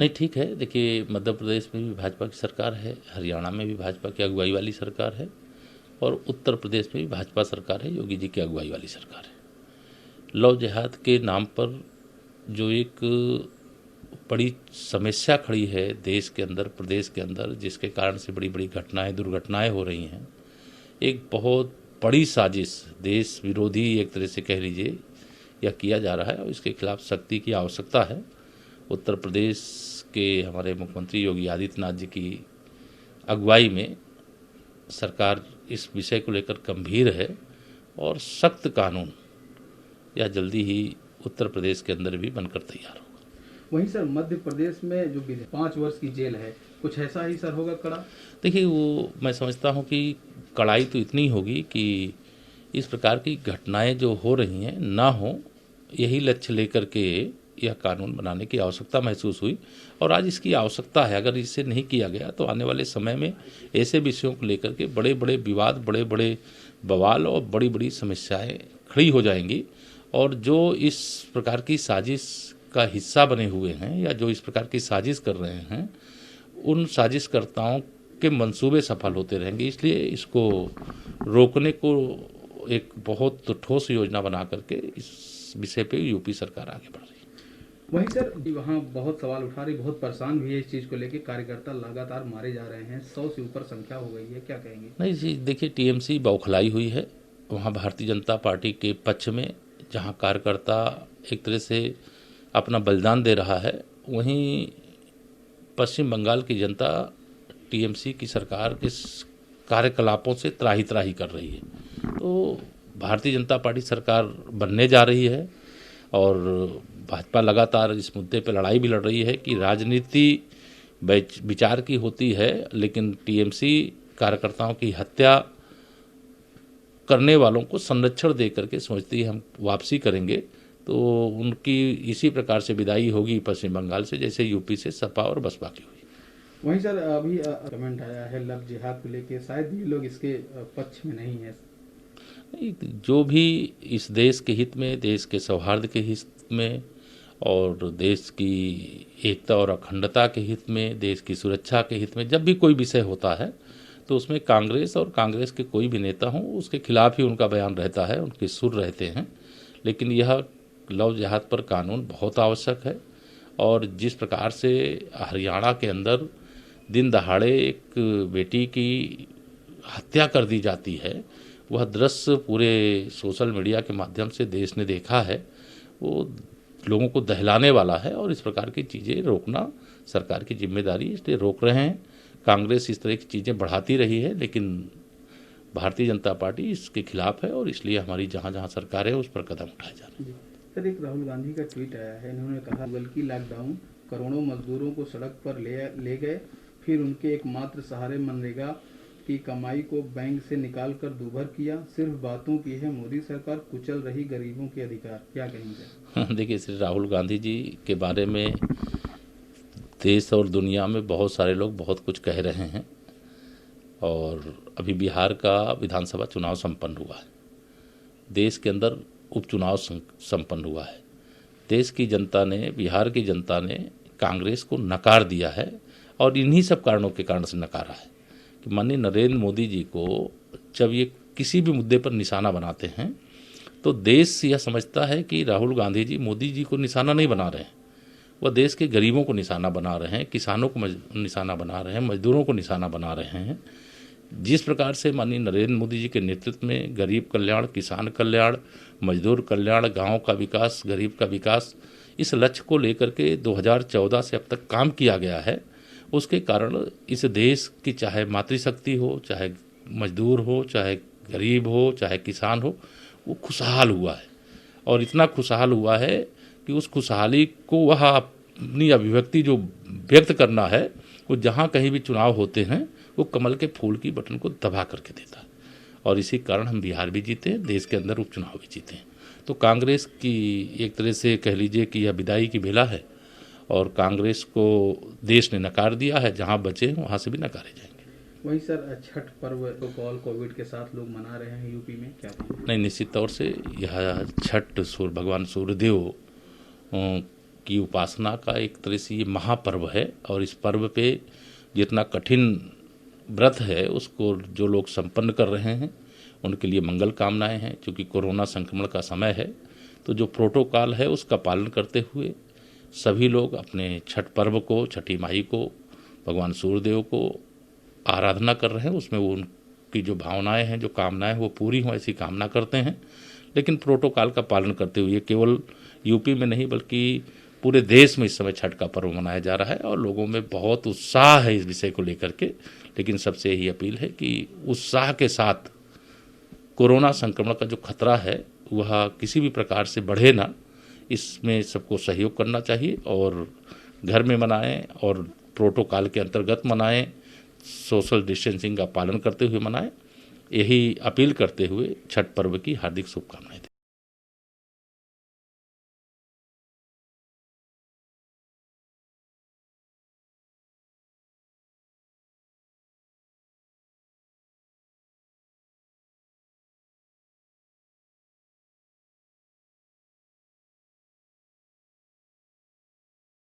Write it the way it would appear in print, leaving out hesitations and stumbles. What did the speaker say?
नहीं, ठीक है। देखिए, मध्य प्रदेश में भी भाजपा की सरकार है, हरियाणा में भी भाजपा की अगुवाई वाली सरकार है और उत्तर प्रदेश में भी भाजपा सरकार है, योगी जी की अगुवाई वाली सरकार है। लव जिहाद के नाम पर जो एक बड़ी समस्या खड़ी है देश के अंदर, प्रदेश के अंदर, जिसके कारण से बड़ी बड़ी घटनाएं, दुर्घटनाएं हो रही हैं, एक बहुत बड़ी साजिश, देश विरोधी एक तरह से कह लीजिए, यह किया जा रहा है और इसके खिलाफ सख्ती की आवश्यकता है। उत्तर प्रदेश के हमारे मुख्यमंत्री योगी आदित्यनाथ जी की अगुवाई में सरकार इस विषय को लेकर गंभीर है और सख्त कानून या जल्दी ही उत्तर प्रदेश के अंदर भी बनकर तैयार होगा। वहीं सर मध्य प्रदेश में जो 5 वर्ष की जेल है, कुछ ऐसा ही सर होगा कड़ा? देखिए, वो मैं समझता हूँ कि कड़ाई तो इतनी होगी कि इस प्रकार की घटनाएं जो हो रही हैं ना हो, यही लक्ष्य लेकर के यह कानून बनाने की आवश्यकता महसूस हुई और आज इसकी आवश्यकता है। अगर इसे नहीं किया गया तो आने वाले समय में ऐसे विषयों को लेकर के बड़े बड़े विवाद, बड़े बड़े बवाल और बड़ी बड़ी समस्याएं खड़ी हो जाएंगी और जो इस प्रकार की साजिश का हिस्सा बने हुए हैं या जो इस प्रकार की साजिश कर रहे हैं, उन साजिशकर्ताओं के मंसूबे सफल होते रहेंगे। इसलिए इसको रोकने को एक बहुत ठोस योजना बना करके इस विषय पे यूपी सरकार आगे बढ़ रही है। वहीं सर वहाँ बहुत सवाल उठा रही, बहुत परेशान भी है इस चीज़ को लेकर, कार्यकर्ता लगातार मारे जा रहे हैं, 100 से ऊपर संख्या हो गई है, क्या कहेंगे? नहीं जी, देखिए, टीएमसी बौखलाई हुई है वहाँ भारतीय जनता पार्टी के पक्ष में, जहाँ कार्यकर्ता एक तरह से अपना बलिदान दे रहा है, वहीं पश्चिम बंगाल की जनता टीएमसी की सरकार के कार्यकलापों से त्राही त्राही कर रही है। तो भारतीय जनता पार्टी सरकार बनने जा रही है और भाजपा लगातार इस मुद्दे पर लड़ाई भी लड़ रही है कि राजनीति विचार की होती है, लेकिन टीएमसी कार्यकर्ताओं की हत्या करने वालों को संरक्षण दे करके सोचती है हम वापसी करेंगे, तो उनकी इसी प्रकार से विदाई होगी पश्चिम बंगाल से, जैसे यूपी से सपा और बसपा की हुई। वहीं सर अभी कमेंट आया है लव जिहाद को लेके, शायद ये लोग इसके पक्ष में नहीं है। जो भी इस देश के हित में, देश के सौहार्द के हित में और देश की एकता और अखंडता के हित में, देश की सुरक्षा के हित में जब भी कोई विषय होता है तो उसमें कांग्रेस और कांग्रेस के कोई भी नेता हों, उसके खिलाफ ही उनका बयान रहता है, उनके सुर रहते हैं। लेकिन यह लव जिहाद पर कानून बहुत आवश्यक है और जिस प्रकार से हरियाणा के अंदर दिन दहाड़े एक बेटी की हत्या कर दी जाती है, वह दृश्य पूरे सोशल मीडिया के माध्यम से देश ने देखा है, वो लोगों को दहलाने वाला है और इस प्रकार की चीज़ें रोकना सरकार की जिम्मेदारी, इसलिए रोक रहे हैं। कांग्रेस इस तरह की चीज़ें बढ़ाती रही है, लेकिन भारतीय जनता पार्टी इसके खिलाफ है और इसलिए हमारी जहाँ जहाँ सरकार है उस पर कदम उठाए जा रहे हैं। सर एक राहुल गांधी का ट्वीट आया है, इन्होंने कहा बल्कि लॉकडाउन करोड़ों मजदूरों को सड़क पर ले गए, फिर उनके एकमात्र सहारे मनरेगा की कमाई को बैंक से निकाल कर दूभर किया, सिर्फ बातों की है मोदी सरकार, कुचल रही गरीबों के अधिकार, क्या कहेंगे? देखिए, श्री राहुल गांधी जी के बारे में देश और दुनिया में बहुत सारे लोग बहुत कुछ कह रहे हैं और अभी बिहार का विधानसभा चुनाव संपन्न हुआ है, देश के अंदर उपचुनाव संपन्न हुआ है। देश की जनता ने, बिहार की जनता ने कांग्रेस को नकार दिया है और इन्हीं सब कारणों के कारण से नकारा है कि माननीय नरेंद्र मोदी जी को जब ये किसी भी मुद्दे पर निशाना बनाते हैं तो देश यह समझता है कि राहुल गांधी जी मोदी जी को निशाना नहीं बना रहे हैं, वह देश के गरीबों को निशाना बना रहे हैं, किसानों को निशाना बना रहे हैं, मजदूरों को निशाना बना रहे हैं। जिस प्रकार से माननीय नरेंद्र मोदी जी के नेतृत्व में गरीब कल्याण, किसान कल्याण, मजदूर कल्याण, गाँव का विकास, गरीब का विकास, इस लक्ष्य को लेकर के 2014 से अब तक काम किया गया है, उसके कारण इस देश की चाहे मातृशक्ति हो, चाहे मजदूर हो, चाहे गरीब हो, चाहे किसान हो, वो खुशहाल हुआ है और इतना खुशहाल हुआ है कि उस खुशहाली को वह अपनी अभिव्यक्ति जो व्यक्त करना है, वो जहाँ कहीं भी चुनाव होते हैं वो कमल के फूल की बटन को दबा करके देता है और इसी कारण हम बिहार भी जीते हैं, देश के अंदर उपचुनाव भी जीते हैं। तो कांग्रेस की एक तरह से कह लीजिए कि यह विदाई की बेला है और कांग्रेस को देश ने नकार दिया है, जहाँ बचे हैं वहाँ से भी नकारे जाएंगे। वही सर छठ पर्व तो कोविड के साथ लोग मना रहे हैं यूपी में, क्या नहीं, निश्चित तौर से यह छठ भगवान सूर्यदेव की उपासना का एक तरह से ये महापर्व है। और इस पर्व पे जितना कठिन व्रत है उसको जो लोग संपन्न कर रहे हैं उनके लिए मंगल कामनाएं हैं। क्योंकि कोरोना संक्रमण का समय है तो जो प्रोटोकॉल है उसका पालन करते हुए सभी लोग अपने छठ पर्व को, छठी माई को, भगवान सूर्यदेव को आराधना कर रहे हैं। उसमें वो उनकी जो भावनाएं हैं, जो कामनाएं वो पूरी हों ऐसी कामना करते हैं। लेकिन प्रोटोकॉल का पालन करते हुए केवल यूपी में नहीं बल्कि पूरे देश में इस समय छठ का पर्व मनाया जा रहा है और लोगों में बहुत उत्साह है इस विषय को लेकर के। लेकिन सबसे यही अपील है कि उत्साह के साथ कोरोना संक्रमण का जो खतरा है वह किसी भी प्रकार से बढ़े ना, इसमें सबको सहयोग करना चाहिए और घर में मनाएं और प्रोटोकॉल के अंतर्गत मनाएं, सोशल डिस्टेंसिंग का पालन करते हुए मनाएं। यही अपील करते हुए छठ पर्व की हार्दिक शुभकामनाएं।